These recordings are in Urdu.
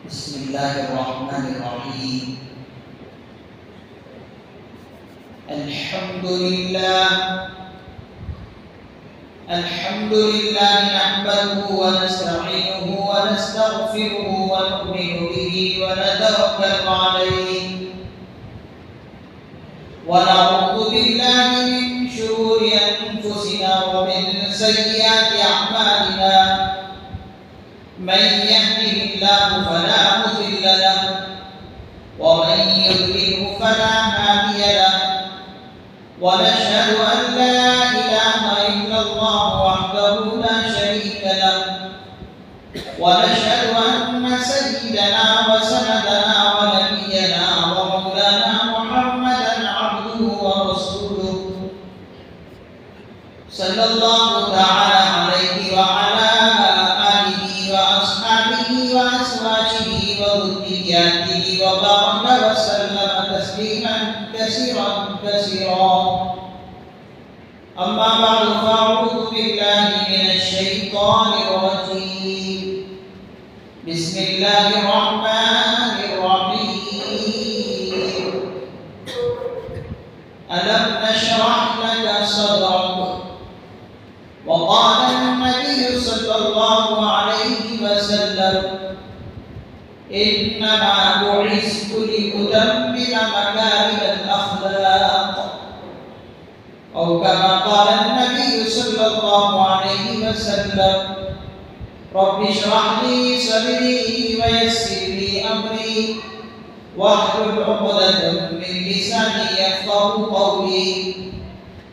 بسم اللہ الرحمن الرحیم الحمد للہ نحمده ونستعینه ونستغفره ونؤمن به ونتوکل علیہ ونعوذ باللہ من شرور انفسنا ومن سیئات اعمالنا من يهده الله فلا مضل له ومن يضلل فلا هادي له ونشهد أن لا إله إلا الله وحده لا شريك له ونشهد أن سيدنا وسندنا ونبينا ومولانا محمدا عبده ورسوله صلى الله تعالى عليه وعلى وأزواجه وذرياته وبارك وسلم تسليما كثيرا أما بعد فأعوذ بالله من الشيطان الرجيم بسم الله الرحمن الرحيم ألم نشرح لك صدرك وقال النبي صلى الله عليه وسلم إنما بعثت لأتمم مكارم الأخلاق أو كما قال النبي صلى الله عليه وسلم رب اشرح لي صدري ويسر لي أمري واحلل عقدة من لساني يفقهوا قولي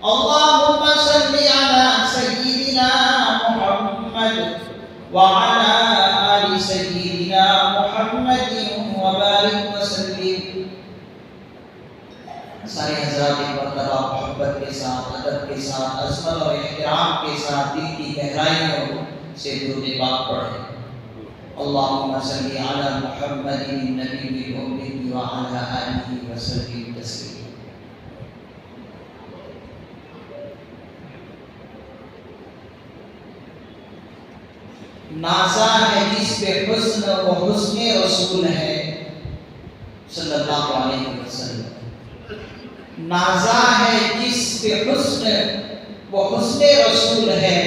اللهم صل على سيدنا محمد وعلى آل سيدنا محمد وبارك وسلم. سارے حضرات مرتبہ محبت کے ساتھ ادب کے ساتھ عظمت اور احترام کے ساتھ دل کی گہرائیوں سے درود پاک پڑھیں. اللهم صل على محمد النبي الأمي وعلى آله وسلم تسليما. نازا ہے جس پہ حسن و حسن رسول ہے صلی اللہ علیہ وسلم. نازا ہے جس پہ حسن و حسن رسول ہے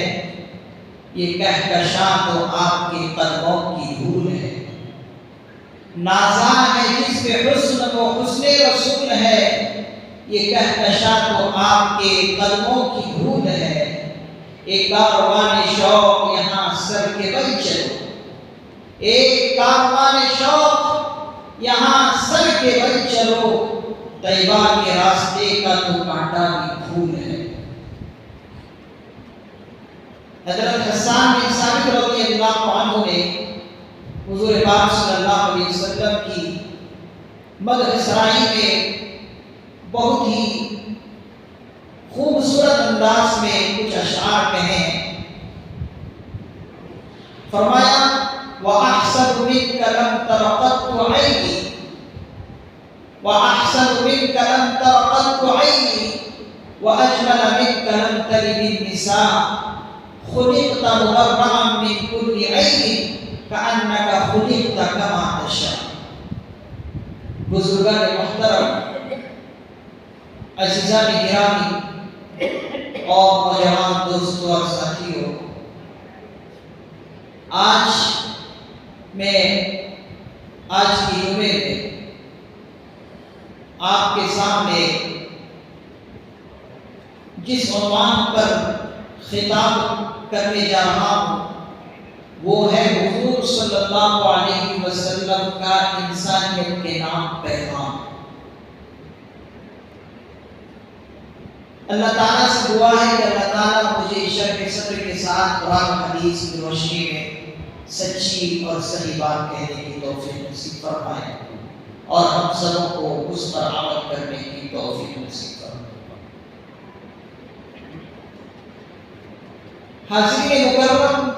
یہ کہکشاں تو آپ کے قدموں کی دھول ہے. نازا ہے جس پہ حسن و حسن رسول ہے یہ کہکشاں تو آپ کے قدموں کی دھول ہے. ایک کاروان شوق یہاں سر کے بل چلو, ایک کاروان شوق یہاں سر کے بل چلو, طیبہ کے راستے کا تو کانٹا بھی پھول ہے. حضرت حسان بن ثابت رضی اللہ عنہ نے حضور پاک صلی اللہ علیہ وسلم کی مدح سرائی میں بہت ہی خوبصورت انداز میں کچھ اشعار کہیں. فرمایا وَأَحْسَنُ مِنْكَ لَمْ تَرَ قَطُّ عَيْنِي وَأَحْسَنُ مِنْكَ لَمْ تَرَ قَطُّ عَيْنِي وَأَجْمَلَ مِنْكَ لَمْ تَلِدِ النِّسَاءُ خُلِقْتَ مُبَرَّأً مِنْ كُلِّ عَيْبٍ كَأَنَّكَ خُلِقْتَ كَمَا تَشَاءُ. بزرگان محترم, عزیزان گرامی اور نوجوان دوستوں اور ساتھیوں, آج کی جمعے میں آپ کے سامنے جس عنوان پر خطاب کرنے جا رہا ہوں وہ ہے حضور صلی اللہ علیہ وسلم کا انسانیت کے نام پیغام. اللہ تعالیٰ سے دعا ہے کہ اللہ تعالیٰ مجھے شرح صدر کے ساتھ قرآن حدیث کی روشنی میں سچی اور صحیح بات کہنے کی توفیق نصیب فرمائے اور ہم سبوں کو اس پر عمل کرنے کی توفیق نصیب فرمائے. حاضرین مکرم,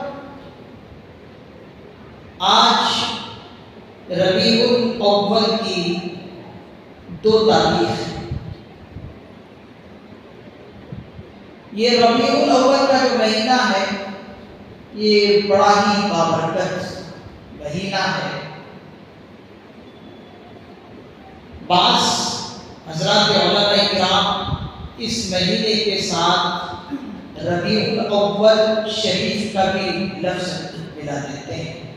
آج ربیع الاول کی 2 تاریخ ہے. یہ ربیع الاول کا جو مہینہ ہے یہ بڑا ہی بابرکت مہینہ ہے۔ بعض حضرات علماء کرام اس مہینے کے ساتھ ربیع الاول شریف کا بھی لفظ ملا دیتے ہیں،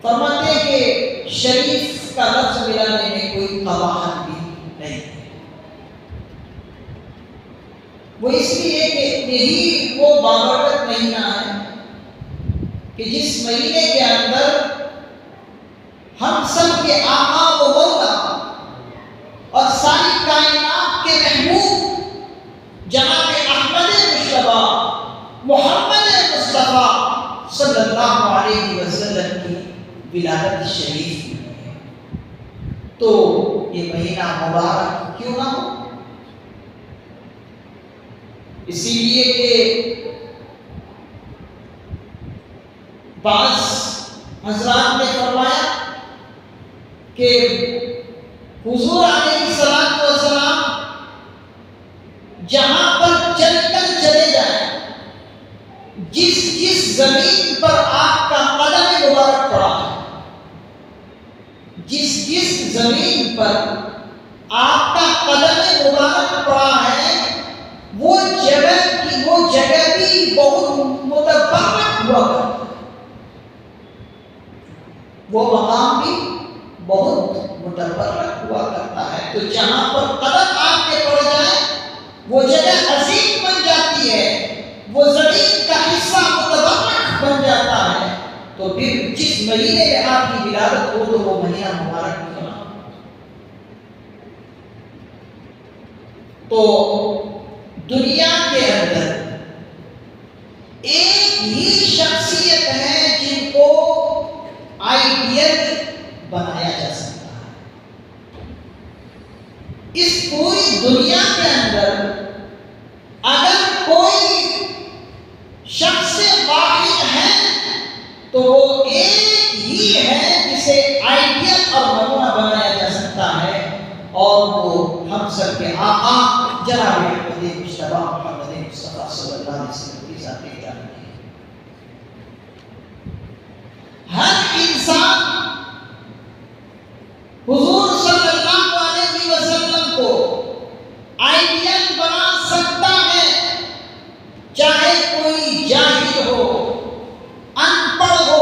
فرماتے ہیں کہ شریف کا لفظ ملانے میں کوئی قباحت بھی نہیں ہے۔ وہ اس لیے کہ یہی وہ بابرکت مہینہ ہے کہ جس مہینے کے اندر ہم سب کے آقا و مولا اور ساری کائنات کے محبوب جناب احمد مصطفیٰ محمد مصطفیٰ صلی اللہ علیہ وسلم کی ولادت شریف ہوئی ہے۔ تو یہ مہینہ مبارک کیوں نہ ہو؟ اسی لیے کہ بعض حضرات نے فرمایا کہ حضور علیہ السلام جہاں پر چل کر چلے جائیں، جس زمین پر آپ کا قدم مبارک پڑا ہے، جس زمین پر آپ کا قدم مبارک پڑا ہے، وہ جگہ بھی بہت متبرک ہوا کرتا ہے، وہ مقام بھی بہت متبرک ہوا کرتا ہے۔ تو جہاں پر قدم آپ کے پڑ جائے وہ جگہ عظیم بن جاتی ہے، وہ زمین کا حصہ متبرک بن جاتا ہے۔ تو پھر جس مہینے میں آپ کی ولادت ہو تو وہ مہینہ مبارک ہونا۔ تو دنیا کے اندر ایک ہی شخصیت ہے جن کو آئیڈیل بنایا جا سکتا ہے۔ اس پوری دنیا کے اندر اگر کوئی شخص واحد ہے تو وہ ایک ہی ہے جسے آئیڈیل اور نمونہ بنایا جا سکتا ہے، اور وہ ہم سب کے آقا جناب محمد مصطفیٰ محمد مصطفیٰ صلی اللہ علیہ وسلم کی ذات گرامی ہے۔ ہر انسان حضور صلی اللہ علیہ وسلم کو آئیڈیل بنا سکتا ہے، چاہے کوئی جاہل ہو، ان پڑھ ہو،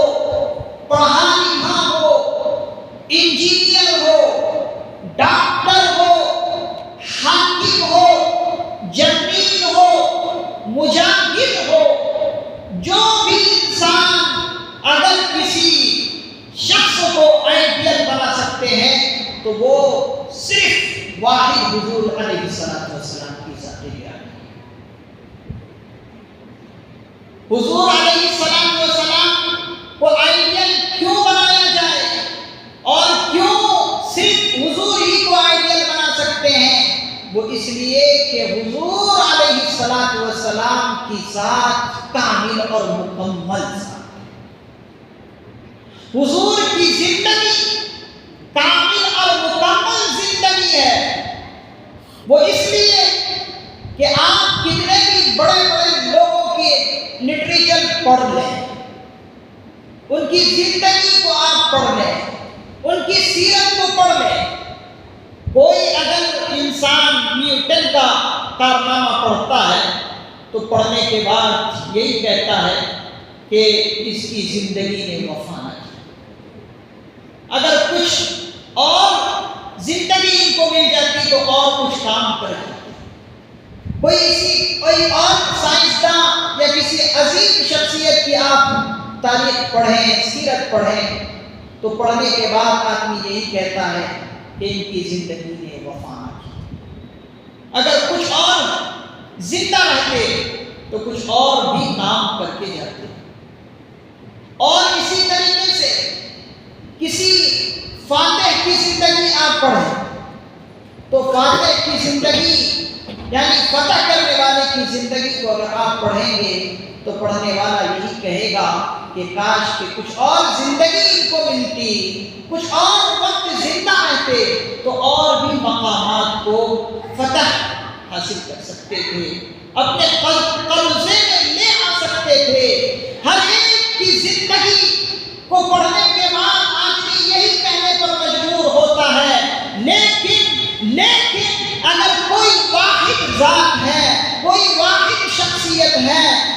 پڑھا لکھا ہو، انجینئر ہو، ڈاکٹر ہو، حاکم ہو، جمیل ہو، مجاہد ہو، جو بھی انسان اگر کسی شخص کو آئیڈیل بنا سکتے ہیں تو وہ صرف واحد حضور علیہ السلام کی ذات گرامی ہے۔ حضور علیہ السلام کو آئیڈیل کیوں بنایا جائے اور کیوں صرف حضور ہی کو آئیڈیل بنا سکتے ہیں؟ وہ اس لیے کہ حضور علیہ السلام کی ذات کامل اور مکمل ذات، حضور کی زندگی کامل اور مکمل زندگی ہے۔ وہ اس لیے کہ آپ کتنے بھی بڑے بڑے لوگوں کے لٹریچر پڑھ لیں، ان کی زندگی کو آپ پڑھ لیں، ان کی سیرت کو پڑھ لیں، کوئی اگر انسان نیوٹن کا کارنامہ پڑھتا ہے تو پڑھنے کے بعد یہی کہتا ہے کہ اس کی زندگی نے وفا نہ کی۔ اگر کچھ اور زندگی ان کو مل جاتی تو اور کچھ کام کر جاتے۔ کوئی اور سائنسداں یا کسی عظیم شخصیت کی آپ تاریخ پڑھیں، سیرت پڑھیں تو پڑھنے کے بعد آدمی یہی کہتا ہے کہ ان کی زندگی نے وفا نہ کی۔ اگر کچھ اور زندہ رہتے تو کچھ اور بھی کام کر کے جاتے۔ اور اسی طریقے سے کسی فاتح کی زندگی آپ پڑھیں تو فاتح کی زندگی یعنی فتح کرنے والے کی زندگی کو اگر آپ پڑھیں گے تو پڑھنے والا یہی کہے گا کہ کاش کہ کچھ اور زندگی ان کو ملتی، کچھ اور وقت زندہ رہتے تو اور بھی مقامات کو فتح حاصل کر سکتے تھے، اپنے قبضے میں لے آ سکتے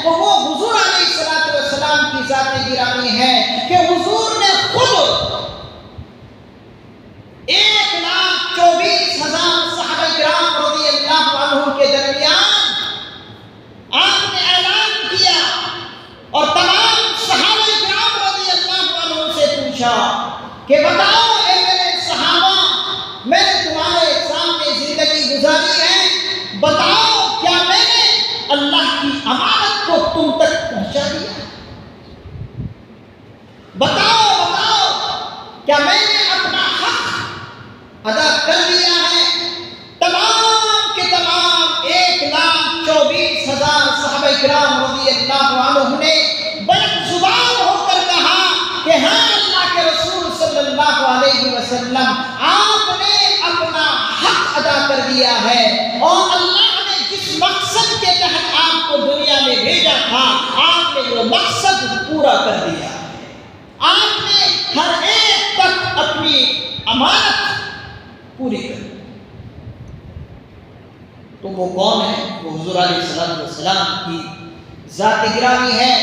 تو وہ حضور علیہ السلام کی ذات گرامی ہے کہ حضور نے خود 1,24,000 صحابہ کرام رضی اللہ عنہ کے درمیان آپ نے اعلان کیا اور تمام صحابہ کرام رضی اللہ عنہ سے پوچھا کہ بتاؤ اے میرے صحابہ، میں نے تمہارے سامنے زندگی گزاری ہے، بتاؤ کیا میں نے اللہ کی امانت کو تم تک پہنچا دیا؟ بتاؤ کیا میں نے اپنا حق ادا کر دیا ہے؟ تمام کے تمام 1,24,000 صحابہ کرام رضی اللہ عنہ نے بلند زبان ہو کر کہا کہ ہاں اللہ کے رسول صلی اللہ علیہ وسلم، آپ نے اپنا حق ادا کر دیا ہے، اور اللہ نے جس مقصد کے تحت آپ کو دنیا میں بھیجا تھا، آپ نے وہ مقصد پورا کر دیا ہے۔ آپ نے ہر ایک تک اپنی امانت پوری کر دی۔ تو وہ کون ہے؟ وہ حضور علیہ السلام کی ذات گرامی ہے۔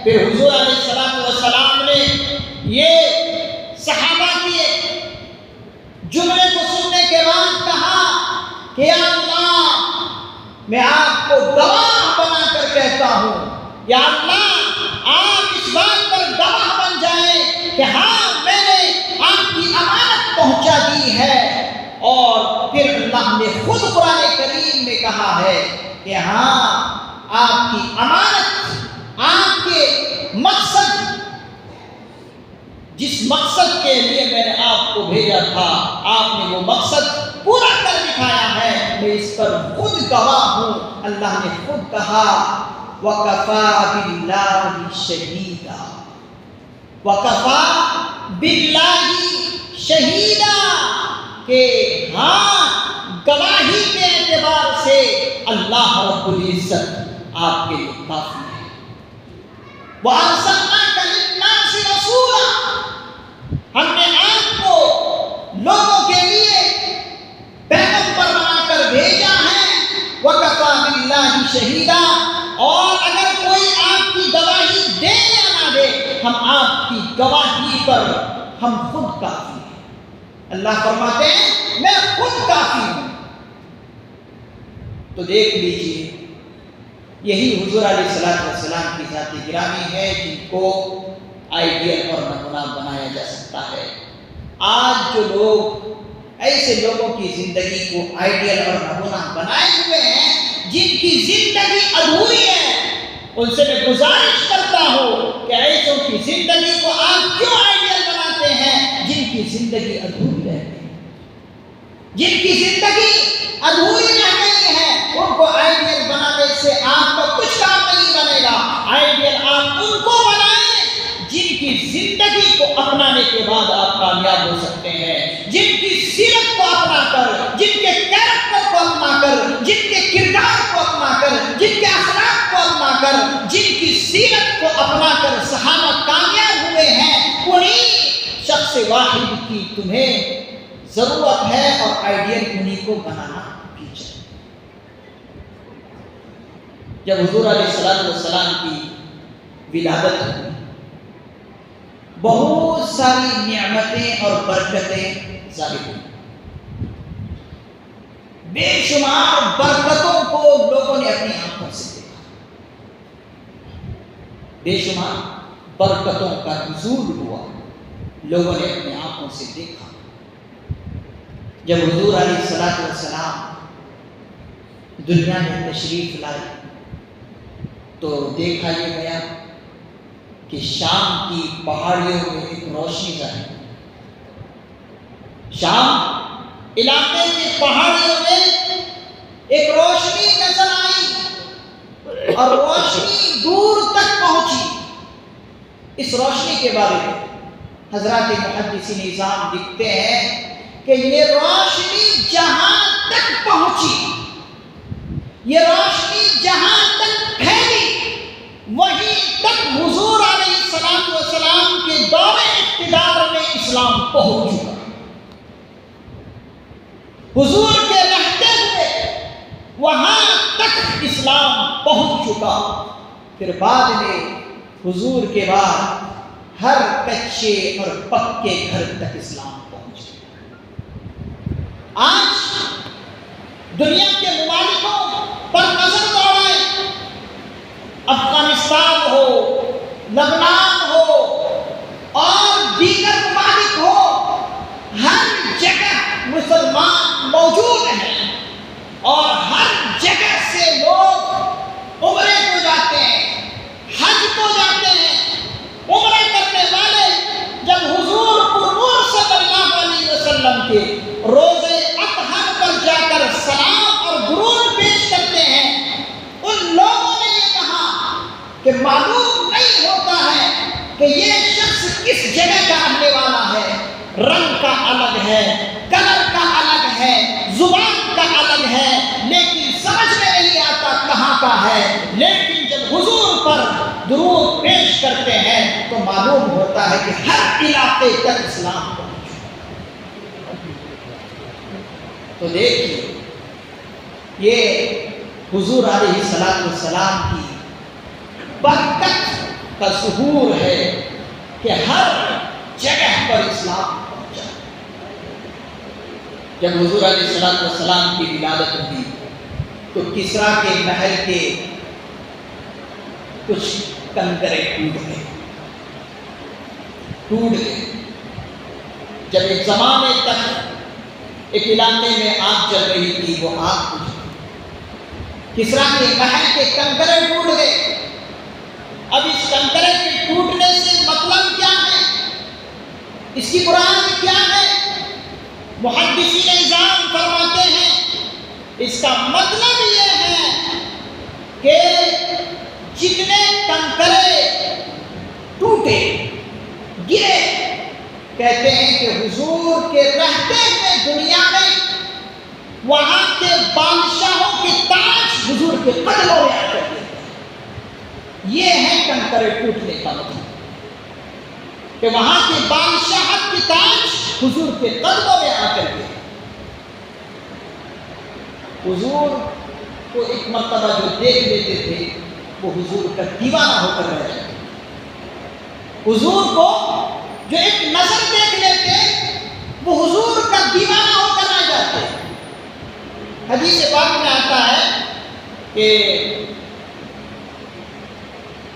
پھر حضور علیہ السلام نے یہ صحابہ کے جملے کو سننے کے بعد کہا کہ یا اللہ، میں آپ کو گواہ بنا کر کہتا ہوں، یا اللہ آپ اس بات پر گواہ بن جائیں کہ ہاں میں نے آپ کی امانت پہنچا دی ہے۔ اور پھر اللہ نے خود قرآن کریم میں کہا ہے کہ ہاں آپ کی امانت، آپ کے مقصد، جس مقصد کے لیے میں نے آپ کو بھیجا تھا، آپ نے وہ مقصد پورا کر دکھایا ہے، میں اس پر خود گواہ ہوں۔ اللہ نے خود کہا وَكَفَى بِاللَّهِ شَهِيدًا، وَكَفَى بِاللَّهِ شَهِيدًا، کہ ہاں گواہی کے اعتبار سے اللہ رب العزت آپ کے لیے کافی ہے۔ وَأَرْسَلْنَاكَ لِلنَّاسِ رَسُولًا، ہم نے آپ کو لوگوں کے لیے پیغمبر بنا کر بھیجا ہے۔ وَكَفَى بِاللَّهِ شَهِيدًا، اور اگر کوئی آپ کی گواہی دے یا نہ دے، ہم آپ کی گواہی پر ہم خود کافی ہیں۔ اللہ فرماتے ہیں میں خود کافی ہوں۔ تو دیکھ لیجئے، یہی حضور علیہ السلام کی ذات گرامی ہے جن کو آئیڈیل اور نمونہ بنایا جا سکتا ہے۔ آج جو لوگ ایسے لوگوں کی زندگی کو آئیڈیل اور نمونہ بنائے ہوئے ہیں، جن کی زندگی ادھوری ہے، ان سے میں گزارش کرتا ہوں کہ ایسوں کی زندگی کو آپ کیوں آئیڈیل بناتے ہیں جن کی زندگی ادھوری رہتی ہے، جن کی زندگی ادھوری رہ گئی ہے، ان کو آئیڈیل بنانے سے آپ کا کچھ کام نہیں بنے گا۔ آئیڈیل آپ ان کو بنائیں جن کی زندگی کو اپنانے کے بعد آپ کامیاب ہو سکتے ہیں، جن کی سیرت کو اپنا کر، جن کے کیریکٹر کو اپنا کر، جن کے کردار کو اپنا کر، جن کے اخلاق کو اپنا کر، جن کی سیرت کو اپنا کر صحابہ کامیاب ہوئے ہیں، انہی شخص واحد کی تمہیں ضرورت ہے، اور آئیڈیل انہی کو بنانا بھی چاہیے۔ جب حضور علیہ السلام کی ولادت ہوئی، بہت ساری نعمتیں اور برکتیں ظاہر ہوئی، بے شمار برکتوں کو لوگوں نے اپنی آنکھوں سے دیکھا، بے شمار برکتوں کا نزول ہوا، لوگوں نے اپنی آنکھوں سے دیکھا۔ جب حضور علیہ السلام دنیا میں تشریف لائے تو دیکھا یہ گیا کہ شام کی پہاڑیوں میں ایک روشنی ظاہر ہوئی۔ شام علاقے کی پہاڑیوں میں ایک روشنی نظر آئی، اور روشنی دور تک پہنچی۔ اس روشنی کے بارے میں حضرات محدثین نظام لکھتے ہیں کہ یہ روشنی جہاں تک پہنچی، یہ روشنی جہاں تک پھیلی، وہیں تک حضور علیہ السلام کے دور اقتدار میں اسلام پہنچ چکا۔ حضور کے رہتے ہوئے وہاں تک اسلام پہنچ چکا۔ پھر بعد میں حضور کے بعد ہر کچے اور پکے گھر تک اسلام پہنچ گیا۔ آج دنیا کے ممالکوں پر نظر دوڑائیں، افغانستان ہو، لبنان ہو اور دیگر ممالک ہو، ہر جگہ مسلمان موجود ہیں اور ہر جگہ سے لوگ عمرے کو جاتے ہیں، حج کو جاتے ہیں۔ عمرے کرنے والے جب حضور پرنور صلی اللہ علیہ وسلم کے روزے اطہر پر جا کر سلام اور درود پیش کرتے ہیں، ان لوگوں نے یہ کہا کہ معلوم نہیں ہوتا ہے کہ یہ شخص کس جگہ کا رہنے والا ہے، رنگ کا الگ ہے، کلر کا الگ ہے، زبان کا الگ ہے، لیکن سمجھ میں نہیں آتا کہاں کا ہے۔ لیکن جب حضور پر درود پیش کرتے ہیں تو معلوم ہوتا ہے کہ ہر علاقے تک اسلام پہنچا۔ تو دیکھیے یہ حضور علیہ السلام کی برکت کا ظہور ہے کہ ہر جگہ پر اسلام پہنچا۔ جب حضور علیہ السلام کی ولادت ہوئی تو کسریٰ کے محل کے کچھ کنکرے ٹوٹ گئے۔ جب ایک زمانے تک ایک علاقے میں آگ جل رہی تھی، وہ آگ بجھ گئی، کسریٰ کے محل کے کنکرے ٹوٹ گئے۔ اب اس کنکرے کے ٹوٹنے سے مطلب کیا ہے، اس کی قرآن میں کیا ہے؟ محدثین اعظام فرماتے ہیں اس کا مطلب یہ ہے کہ جتنے کنکرے ٹوٹے گرے، کہتے ہیں کہ حضور کے رہتے ہوئے دنیا میں وہاں کے بادشاہوں کے تاج حضور کے قدموں میں آ کر گرے۔ یہ ہے کنکرے ٹوٹنے کا مطلب، کہ وہاں کے بادشاہت کے تاج حضور کے قدموں میں آ کر گئے۔ حضور کو ایک مرتبہ جو دیکھ لیتے تھے وہ حضور کا دیوانہ ہو کر رہ جاتے۔ حضور کو جو ایک نظر دیکھ لیتے وہ حضور کا دیوانہ ہو کر رہ جاتے۔ حدیث پاک میں آتا ہے کہ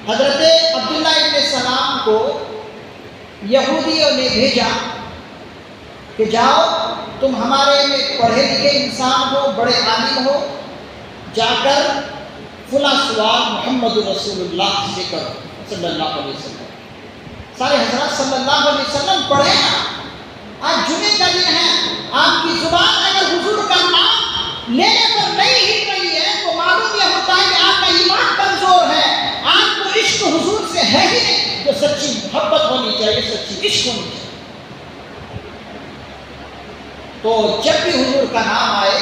حضرت عبداللہ ابن سلام کو یہودیوں نے بھیجا کہ جاؤ تم ہمارے میں پڑھے لکھے انسان ہو، بڑے عالم ہو، جا کر فلاں سوال محمد رسول اللہ سے کرو صلی اللہ علیہ وسلم۔ سارے حضرات صلی اللہ علیہ وسلم پڑھے نا، آج جمعے کا دن ہے، آپ کی زبان اگر حضور کا نام لینے پر نہیں ہل رہی ہے تو معلوم یہ ہوتا ہے کہ آپ کا ایمان کمزور ہے، آپ کو عشق حضور سے ہے ہی نہیں۔ جو سچی محبت ہونی چاہیے، سچی عشق ہونی چاہیے۔ تو جب بھی حضور کا نام آئے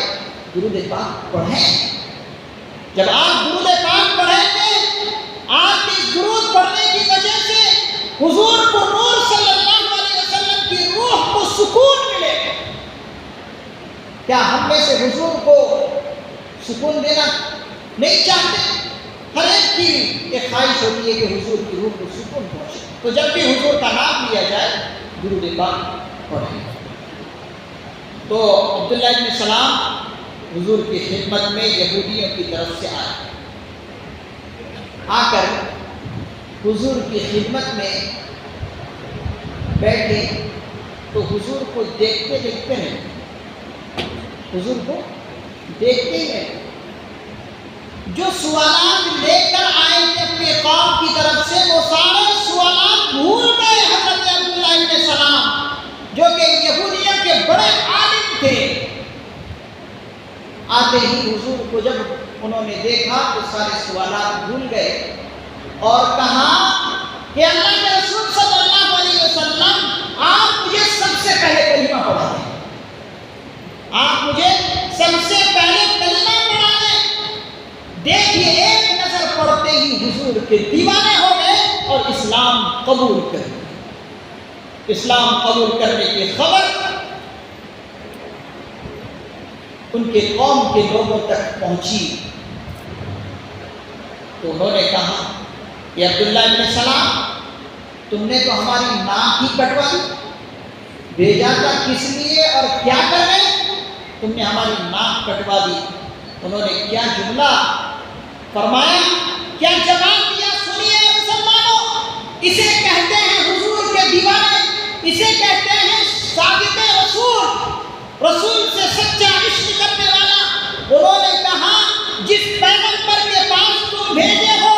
درود پاک پڑھیں۔ جب آپ درود پاک پڑھیں گے، آپ اس درود پڑھنے کی وجہ سے حضور کو نور صلی اللہ علیہ وسلم کی روح کو سکون ملے گا۔ کیا ہم میں سے حضور کو سکون دینا نہیں چاہتے؟ ہر ایک کی ایک خواہش ہوتی ہے کہ حضور کی روح کو سکون پہنچے۔ تو جب بھی حضور کا نام لیا جائے درود پاک پڑھیں۔ تو عبداللہ ابن سلام حضور کی خدمت میں یہودیوں کی طرف سے آئے، آ کر حضور کی خدمت میں بیٹھے تو حضور کو دیکھتے دیکھتے رہے، حضور کو دیکھتے ہی رہے۔ جو سوالات لے کر آئے تھے اپنے قوم کی طرف سے وہ سارے سوالات بھول گئے حضرت عبداللہ ابن سلام، جو کہ یہودیوں کے بڑے عالم تھے۔ آتے ہی حضور کو جب انہوں نے دیکھا تو سارے سوالات بھول گئے اور کہا کہ اللہ کے رسول صلی اللہ علیہ وسلم آپ مجھے سب سے پہلے کلمہ پڑھا دیں، آپ مجھے سب سے پہلے کلمہ پڑھا دیں۔ دیکھیے ایک نظر پڑتے ہی حضور کے دیوانے ہو گئے اور اسلام قبول کر لیا۔ اسلام قبول کرنے کی خبر ان کے قوم کے لوگوں تک پہنچی تو انہوں نے کہا یہ عبداللہ ابن سلام، تم نے تو ہماری ناک ہی کٹوا دی، بھیجا تھا کس لیے اور کیا کرنے؟ تم نے ہماری ناک کٹوا دی۔ انہوں نے کیا جملہ فرمایا، کیا جواب دیا، سنیے مسلمانوں۔ اسے کہتے ہیں حضور کے دیوانے، اسے کہتے ہیں ثابت رسول، رسول سے سچا عشق کرنے والا۔ انہوں نے کہا جس پیغمبر کے پاس تم بھیجے ہو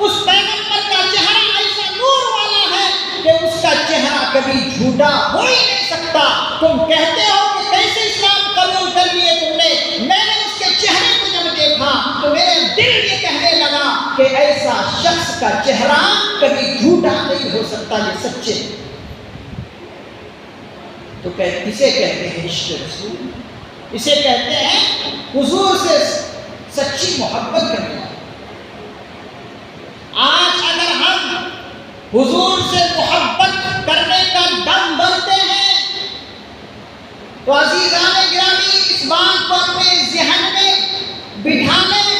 اس پیغمبر کا چہرہ ایسا نور والا ہے کہ اس کا چہرہ کبھی جھوٹا ہو ہی نہیں سکتا۔ تم کہتے ہو کہ کیسے اسلام قبول کر لیے تم نے؟ میں نے اس کے چہرے کو جب دیکھا تو میرے دل یہ کہنے لگا کہ ایسا شخص کا چہرہ کبھی جھوٹا نہیں ہو سکتا، یہ سچے۔ تو اسے کہتے ہیں عشق رسول، اسے کہتے ہیں حضور سے سچی محبت کرنے والا۔ آج اگر ہم حضور سے محبت کرنے کا دم بھرتے ہیں تو عزیزان گرامی اس بات کو اپنے ذہن میں بٹھا لیں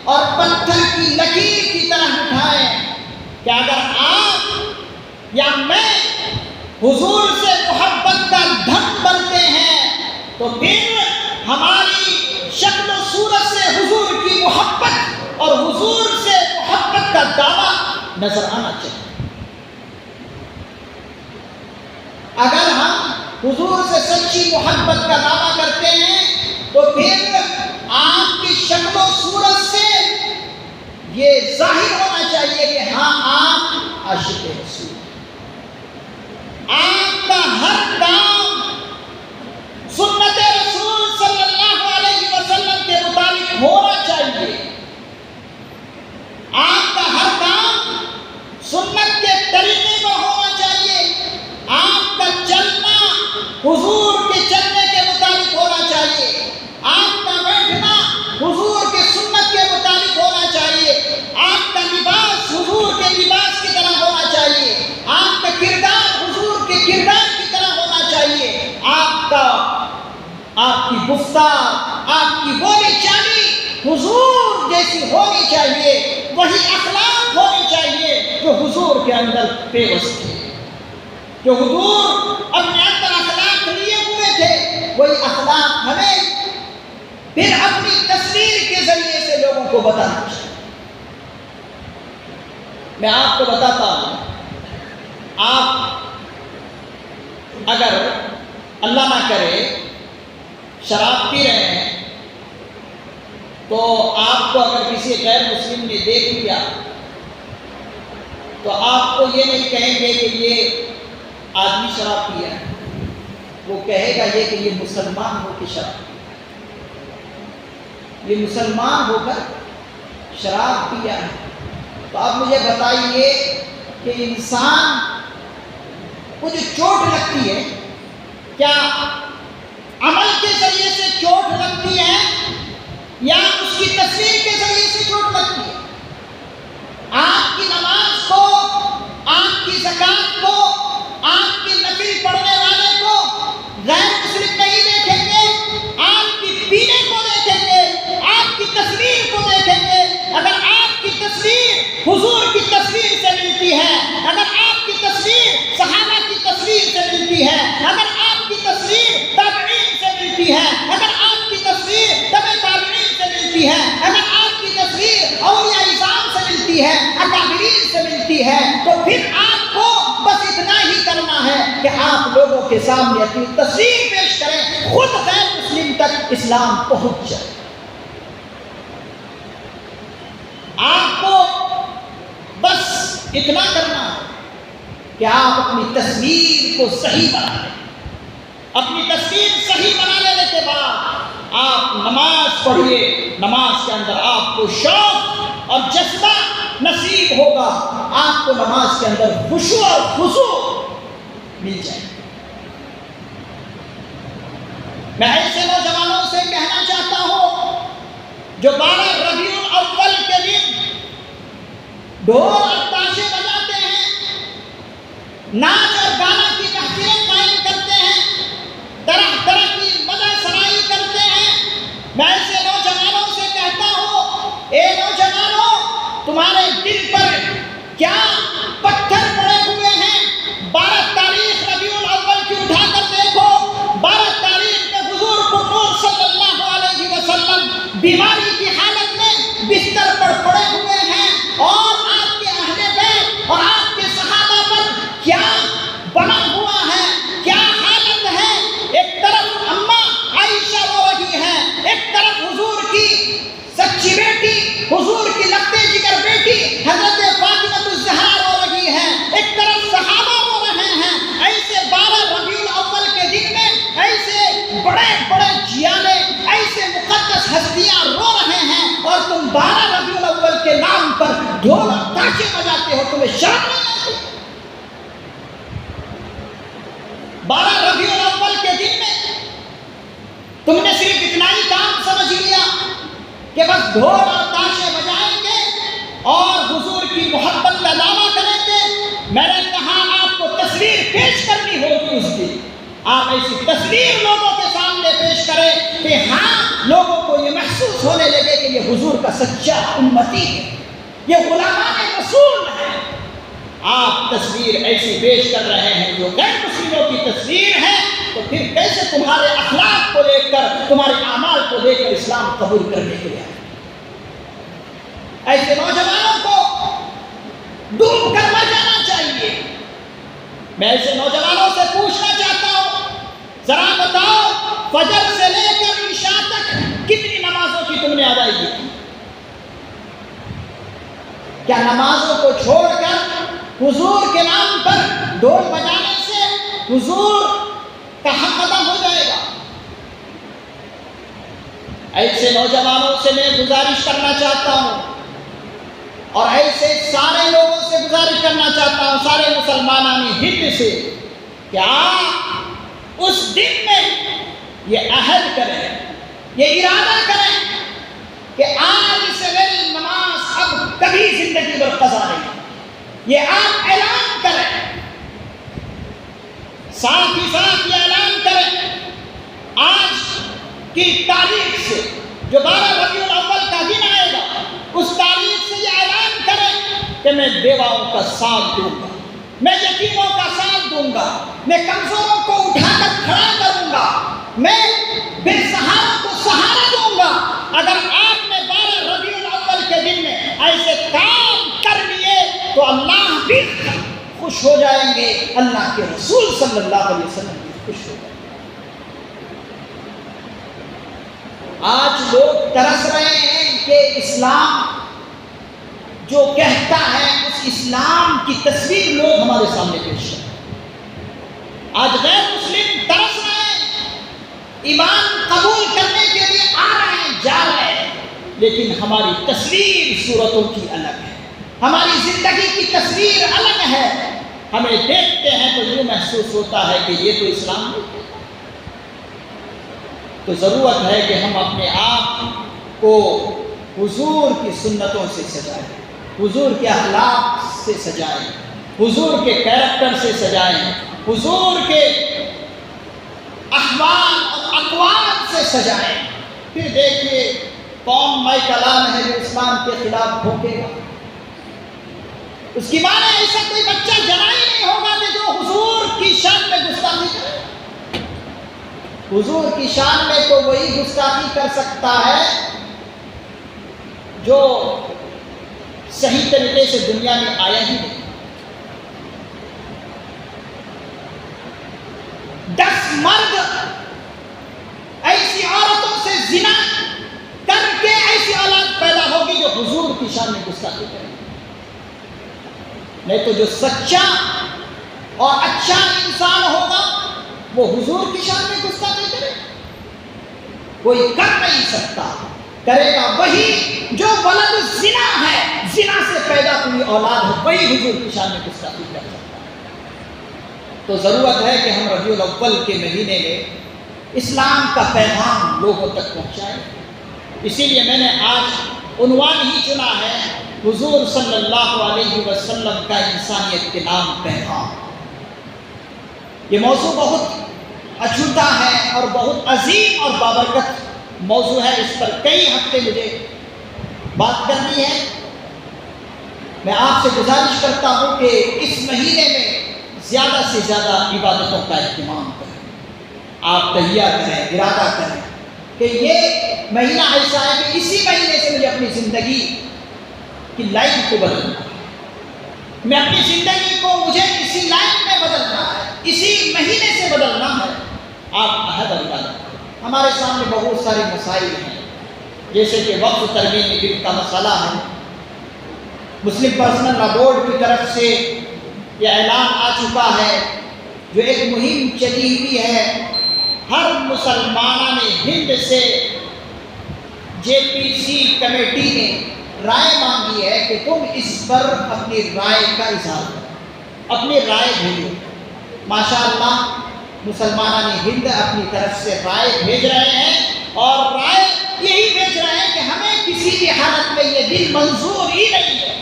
اور پتھر کی لکیر کی طرح اٹھائیں کہ اگر آپ یا میں حضور سے محبت کا دھم بنتے ہیں تو پھر ہماری شکل و صورت سے حضور کی محبت اور حضور سے محبت کا دعویٰ نظر آنا چاہیے۔ اگر ہم حضور سے سچی محبت کا دعویٰ کرتے ہیں تو پھر آپ کی شکل و صورت سے یہ ظاہر ہونا چاہیے کہ ہاں آپ عاشق رسول، آپ کا ہر کام سنت رسول صلی اللہ علیہ وسلم کے مطابق ہونا چاہیے، آپ کا ہر کام سنت کے طریقے پر ہونا چاہیے، آپ کا چلنا حضور کے چلنے کے مطابق ہونا چاہیے، آپ کا بیٹھنا حضور کے سنت کے مطابق ہونا چاہیے، آپ کا لباس حضور کے لباس کی طرح ہونا چاہیے، آپ کا کردار حضور کے کردار کی طرح ہونا چاہیے، آپ کی گفتار، آپ کی بولی چالی حضور جیسی ہونی چاہیے، وہی اخلاق ہونی چاہیے جو حضور کے اندر پیوست تھے، جو حضور اپنے اندر اخلاق لیے ہوئے تھے، وہی اخلاق ہمیں پھر اپنی تصویر کے ذریعے سے لوگوں کو بتانا چاہیے۔ میں آپ کو بتاتا ہوں، آپ اگر اللہ نہ کرے شراب پی رہے ہیں تو آپ کو اگر کسی غیر مسلم نے دیکھ لیا تو آپ کو یہ نہیں کہیں گے کہ یہ آدمی شراب پیا ہے، وہ کہے گا یہ کہ یہ مسلمان ہو کے شراب، یہ مسلمان ہو کر شراب پیا ہے۔ تو آپ مجھے بتائیے کہ انسان کو جو چوٹ لگتی ہے کیا عمل کے ذریعے سے چوٹ لگتی ہے یا اس کی تصویر کے ذریعے سے چوٹ لگتی ہے؟ آپ کی نماز کو، آپ کی زکات کو، آپ کی نفل پڑھنے والے کو غیر مسلم نہیں دیکھیں گے، آپ کی پینے کو دیکھیں گے، آپ کی تصویر کو دیکھیں گے۔ اگر آپ کی تصویر حضور کی تصویر سے ملتی ہے، اگر آپ کی تصویر صحابہ کی تصویر سے ملتی ہے، اگر آپ کی تصویر تابعین سے ملتی ہے، اگر آپ کی تصویر تبع تابعین سے ملتی ہے، اگر آپ کی تصویر اولیاء اعظام سے ملتی ہے، اکابرین سے ملتی ہے، تو پھر آپ کو بس اتنا ہی کرنا ہے کہ آپ لوگوں کے سامنے اپنی تصویر پیش کریں، خود غیر مسلم تک اسلام پہنچ جائے۔ آپ کو بس اتنا کرنا ہے کہ آپ اپنی تصویر کو صحیح بنا لیں۔ اپنی تصویر صحیح بنا لینے کے بعد آپ نماز پڑھیے، نماز کے اندر آپ کو شوق اور جذبہ نصیب ہوگا، آپ کو نماز کے اندر خشوع اور خضوع مل جائے۔ میں ایسے نوجوانوں سے کہنا چاہتا ہوں جو 12 ربیع الاول کے دن ڈھول اور تاشے بجاتے ہیں، ناچ اور گانا کی محفلیں قائم کرتے ہیں، طرح طرح کی مزہ سرائی کرتے ہیں۔ میں ایسے نوجوانوں سے کہتا ہوں، اے نوجوانوں، تمہارے دل پر بیماری کی حالت میں بستر پر پڑے ہوئے ہیں، اور آپ کے اہل بیت اور آپ کے صحابہ پر کیا بنا ہوا ہے، کیا حالت ہے۔ ایک طرف اماں عائشہ رو رہی ہے، ایک طرف حضور کی سچی بیٹی، حضور کی لگتے جگر بیٹی حضرت فاطمہ الزہرا رو رہی ہے، ایک طرف صحابہ رو رہے ہیں۔ ایسے 12 ربیع الاول کے دن میں ایسے بڑے بڑے جیالے، ایسے مقدس ہستیاں رو رہے ہیں، اور تم 12 ربیع الاول کے نام پر ڈھول اور تاشے بجاتے ہو، تمہیں شرم نہیں آتی؟ 12 ربیع الاول کے دن میں تم نے صرف اتنا ہی کام سمجھ لیا کہ بس ڈھول اور تاشے بجائیں گے اور حضور کی محبت کا دعویٰ کریں گے۔ میں نے کہا آپ کو تصویر پیش کرنی ہوگی اس کی، آپ ایسی تصویر لوگوں کے سامنے پیش کریں کہ ہاں لوگوں کو یہ محسوس ہونے لگے کہ یہ حضور کا سچا امتی ہے، یہ غلامان رسول ہے۔ آپ تصویر ایسی پیش کر رہے ہیں جو غیر مسلموں کی تصویر ہے، تو پھر کیسے تمہارے اخلاق کو دیکھ کر، تمہارے اعمال کو دیکھ کر اسلام قبول کرنے کے لیے؟ ایسے نوجوانوں کو ڈوب کر مر جانا چاہیے۔ میں ایسے نوجوانوں سے پوچھنا چاہتا ہوں، ذرا بتاؤ فجر سے لے کر عشاء تک کتنی نمازوں کی تم نے ادائیگی کی؟ کیا نمازوں کو چھوڑ کر حضور کے نام پر ڈھول بجانے سے حضور کا حق ادا ہو جائے گا؟ ایسے نوجوانوں سے میں گزارش کرنا چاہتا ہوں، اور ایسے سارے لوگوں سے گزارش کرنا چاہتا ہوں، سارے مسلمانان ہند سے، کہ آپ اس دن میں یہ عہد کریں، یہ ارادہ کریں کہ آج سے میری نماز اب کبھی زندگی میں قضا نہیں۔ یہ آپ اعلان کریں، ساتھ ہی ساتھ یہ اعلان کریں آج کی تاریخ سے، جو 12 ربیع الاول کا دن آئے گا، اس تاریخ سے یہ اعلان کریں کہ میں بیواؤں کا ساتھ دوں گا، میں یتیموں کا ساتھ دوں گا، میں کمزوروں کو اٹھا کر کھڑا کروں گا، میں بے سہاروں کو سہارا دوں گا۔ اگر آپ نے 12 ربیع الاول کے دن میں ایسے کام کر لیے تو اللہ بھی خوش ہو جائیں گے، اللہ کے رسول صلی اللہ علیہ وسلم بھی خوش ہو جائیں گے۔ آج لوگ ترس رہے ہیں کہ اسلام جو کہتا ہے اس اسلام کی تصویر لوگ ہمارے سامنے پیش کریں۔ آج غیر مسلم ترس رہے ہیں، ایمان قبول کرنے کے لیے آ رہے ہیں، جا رہے ہیں، لیکن ہماری تصویر صورتوں کی الگ ہے، ہماری زندگی کی تصویر الگ ہے۔ ہمیں دیکھتے ہیں تو یوں محسوس ہوتا ہے کہ یہ تو اسلام نہیں ہے۔ تو ضرورت ہے کہ ہم اپنے آپ کو حضور کی سنتوں سے سجائیں، حضور کے اخلاق سے سجائیں، حضور کے کیریکٹر سے سجائیں، حضور کے احوال اور اقوال سے سجائیں۔ پھر دیکھیے کون مائی کلام ہے جو اسلام کے خلاف بھونکے گا؟ اس کی ماں نے ایسا کوئی بچہ جنا ہی نہیں ہوگا کہ جو حضور کی شان میں گستاخی کرے۔ حضور کی شان میں تو وہی گستاخی کر سکتا ہے جو صحیح طریقے سے دنیا میں آیا ہی نہیں۔ 10 مرد ایسی عورتوں سے زنا کر کے ایسی اولاد پیدا ہوگی جو حضور کی شان میں گستاخی کرے۔ نہیں تو جو سچا اور اچھا انسان ہوگا وہ حضور کی شان میں گستاخی کرے؟ کوئی کر نہیں سکتا، کرے گا وہی جو ولد زنا ہے، زنا سے پیدا ہوئی اولاد ہے، وہی حضور کی شان میں گستاخی کر سکتا ہے۔ تو ضرورت ہے کہ ہم ربیع الاول کے مہینے میں اسلام کا پیغام لوگوں تک پہنچائیں۔ اسی لیے میں نے آج عنوان ہی چنا ہے، حضور صلی اللہ علیہ وسلم کا انسانیت کے نام پیغام۔ یہ موضوع بہت اچھوتا ہے اور بہت عظیم اور بابرکت موضوع ہے، اس پر کئی ہفتے مجھے بات کرنی ہے۔ میں آپ سے گزارش کرتا ہوں کہ اس مہینے میں زیادہ سے زیادہ عبادتوں کا اہتمام کریں، آپ تہیہ کریں، ارادہ کریں، کہ یہ مہینہ ایسا ہے کہ اسی مہینے سے مجھے اپنی زندگی کی لائن کو بدلنا ہے، میں اپنی زندگی کو مجھے اسی لائن میں بدلنا ہے، اسی مہینے سے بدلنا ہے۔ آپ عہد اللہ کریں۔ ہمارے سامنے بہت سارے مسائل ہیں، جیسے کہ وقف ترمیم بل کا مسئلہ ہے۔ مسلم پرسنل لا بورڈ کی طرف سے یہ اعلان آ چکا ہے، جو ایک مہم چلی ہوئی ہے، ہر مسلمان ہند سے جے پی سی کمیٹی نے رائے مانگی ہے کہ تم اس پر اپنی رائے کا اظہار کرو، اپنی رائے بھیجو۔ ماشاء اللہ مسلمان ہند اپنی طرف سے رائے بھیج رہے ہیں، اور رائے یہی بھیج رہے ہیں کہ ہمیں کسی بھی حالت میں یہ بل منظور ہی نہیں ہے،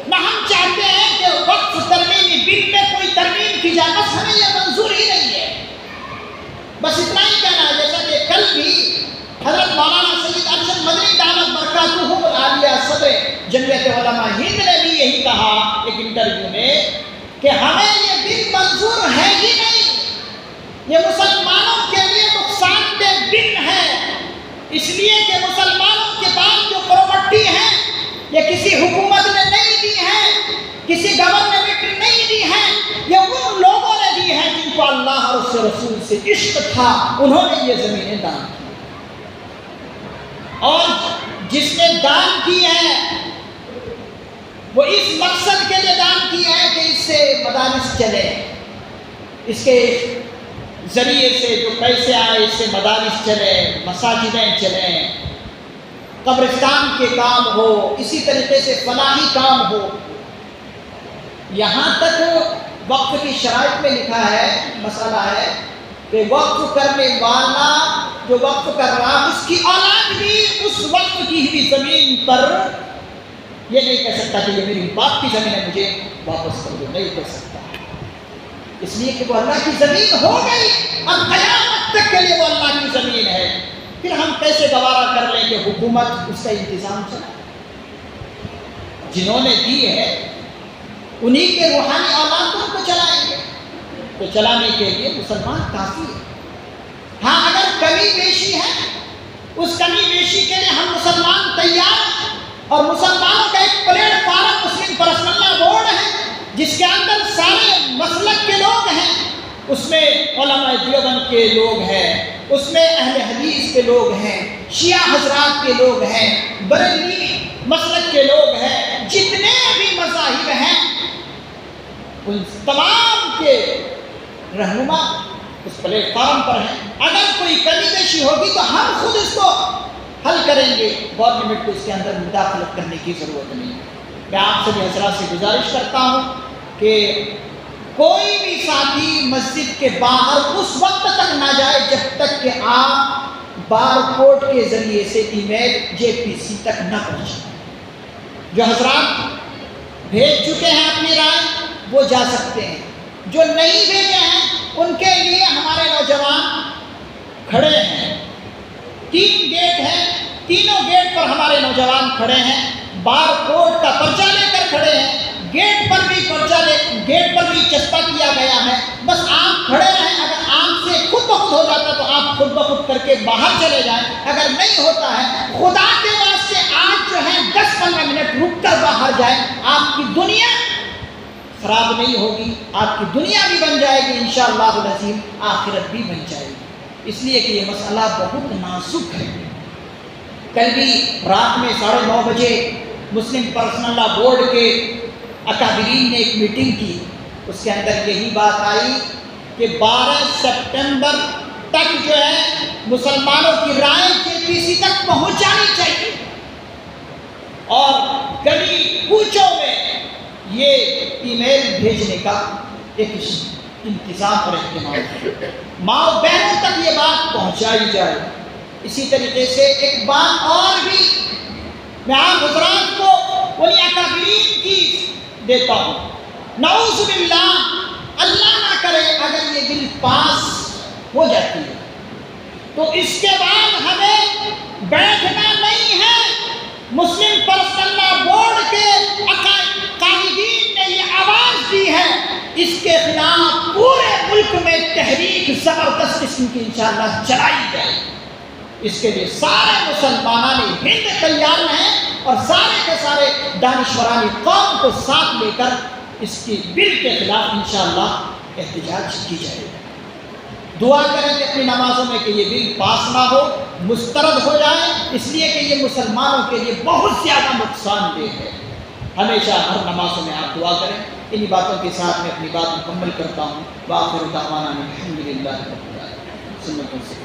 نہ ہم چاہتے ہیں کہ وقف ترمیمی بل میں کوئی ترمیم کی جائے، بس ہمیں یہ منظور ہی نہیں ہے۔ بس اتنا ہی کہنا ہے، جیسا کہ کل بھی حضرت مولانا سید ارشد مدنی دامت برکاتہ العالیہ صدر جمعیت علماء ہند نے بھی یہی کہا ایک انٹرویو میں کہ ہمیں یہ بل منظور ہے ہی نہیں، یہ مسلمانوں کے لیے نقصان دہ بل ہے، اس لیے کہ مسلمانوں کے پاس جو پراپرٹی ہے یہ کسی حکومت نے نہیں دی ہے، کسی گورنمنٹ نے نہیں دی ہے، یہ ان لوگوں نے دی ہے جن کو اللہ اور اس کے رسول سے عشق تھا، انہوں نے یہ زمینیں دان کی، اور جس نے دان کی ہے وہ اس مقصد کے لیے دان کی ہے کہ اس سے مدارس چلے، اس کے ذریعے سے جو پیسے آئے اس سے مدارس چلے، مساجدیں چلیں، قبرستان کے کام ہو، اسی طریقے سے فلاحی کام ہو۔ یہاں تک وقف کی شرائط میں لکھا ہے، مسئلہ ہے کہ وقف کرنے والا جو وقف کر رہا اس کی اولاد بھی اس وقف کی ہوئی زمین پر یہ نہیں کہہ سکتا کہ یہ میری باپ کی زمین ہے مجھے واپس کر دو، نہیں کہہ سکتا، اس لیے کہ وہ اللہ کی زمین ہو گئی، اب قیامت تک کے لیے وہ اللہ کی زمین ہے۔ پھر ہم کیسے گوارا کر لیں کہ حکومت اس کا انتظام چلائے؟ جنہوں نے دی ہے انہی کے روحانی اولاد کو چلائیں گے، تو چلانے کے لیے مسلمان کافی ہے۔ ہاں اگر کمی بیشی ہے، اس کمی بیشی کے لیے ہم مسلمان تیار ہیں، اور مسلمانوں کا ایک پلیٹ فارم مسلم پرسنل لا بورڈ ہے جس کے اندر سارے مسلک کے لوگ ہیں، اس میں علماء دیوبند کے لوگ ہیں، اس میں اہل حدیث کے لوگ ہیں، شیعہ حضرات کے لوگ ہیں، بریلوی مسلک کے لوگ ہیں، جتنے بھی مذاہب ہیں ان تمام کے رہنما اس پلیٹ فارم پر ہیں۔ اگر کوئی کمی بیشی ہوگی تو ہم خود اس کو حل کریں گے، گورنمنٹ کو اس کے اندر مداخلت کرنے کی ضرورت نہیں ہے۔ میں آپ سبھی حضرات سے گزارش کرتا ہوں کہ کوئی بھی ساتھی مسجد کے باہر اس وقت تک نہ جائے جب تک کہ آپ بار کوڈ کے ذریعے سے ای میل جے پی سی تک نہ پہنچائیں۔ جو حضرات بھیج چکے ہیں اپنی رائے وہ جا سکتے ہیں، جو نہیں بھیجے ہیں ان کے لیے ہمارے نوجوان کھڑے ہیں، 3 گیٹ ہیں، تینوں گیٹ پر ہمارے نوجوان کھڑے ہیں، بار کوڈ کا پرچہ لے کر کھڑے ہیں، گیٹ پر بھی گیٹ پر بھی چسپا کیا گیا ہے، بس آپ کھڑے رہیں، اگر آپ سے خود بخود ہو جاتا تو آپ خود بخود کر کے باہر چلے جائیں، اگر نہیں ہوتا ہے خدا کے واسطے آج جو ہے 10-15 منٹ رک کر باہر جائیں، آپ کی دنیا خراب نہیں ہوگی، آپ کی دنیا بھی بن جائے گی انشاءاللہ العظیم، آخرت بھی بن جائے گی، اس لیے کہ یہ مسئلہ بہت نازک ہے۔ کل بھی رات میں 9:30 بجے مسلم پرسنل لا بورڈ کے اکابرین نے ایک میٹنگ کی، اس کے اندر یہی بات آئی کہ 12 سپٹمبر تک جو ہے مسلمانوں کی رائے جے پی سی تک پہنچانی چاہیے، اور گلی کوچوں میں یہ ای میل بھیجنے کا ایک انتظام اور اہتمام ہے، ماں بہنوں تک یہ بات پہنچائی جائے۔ اسی طریقے سے ایک بات اور بھی میں آپ حضرات کو انہی اکابرین کی دیتا ہوں، نعوذ باللہ اللہ نہ کرے اگر یہ بل پاس ہو جاتی ہے تو اس کے بعد ہمیں بیٹھنا نہیں ہے۔ مسلم پرسنل لا بورڈ کے قائدین نے یہ آواز دی ہے، اس کے خلاف پورے ملک میں تحریک زبردست قسم کی انشاءاللہ چلائی جائے۔ اس کے لیے سارے مسلمانان ہند تیار ہیں اور سارے کے سارے دانشوران قوم کو ساتھ لے کر اس کی بل کے خلاف انشاءاللہ احتجاج کی جائے گا۔ دعا کریں کہ اپنی نمازوں میں کہ یہ بل پاس نہ ہو، مسترد ہو جائے، اس لیے کہ یہ مسلمانوں کے لیے بہت زیادہ نقصان دہ ہے۔ ہمیشہ ہر نمازوں میں آپ دعا کریں۔ انہی باتوں کے ساتھ میں اپنی بات مکمل کرتا ہوں۔ وآخر دعوانا الحمدللہ رب العالمین۔ سنتوں سے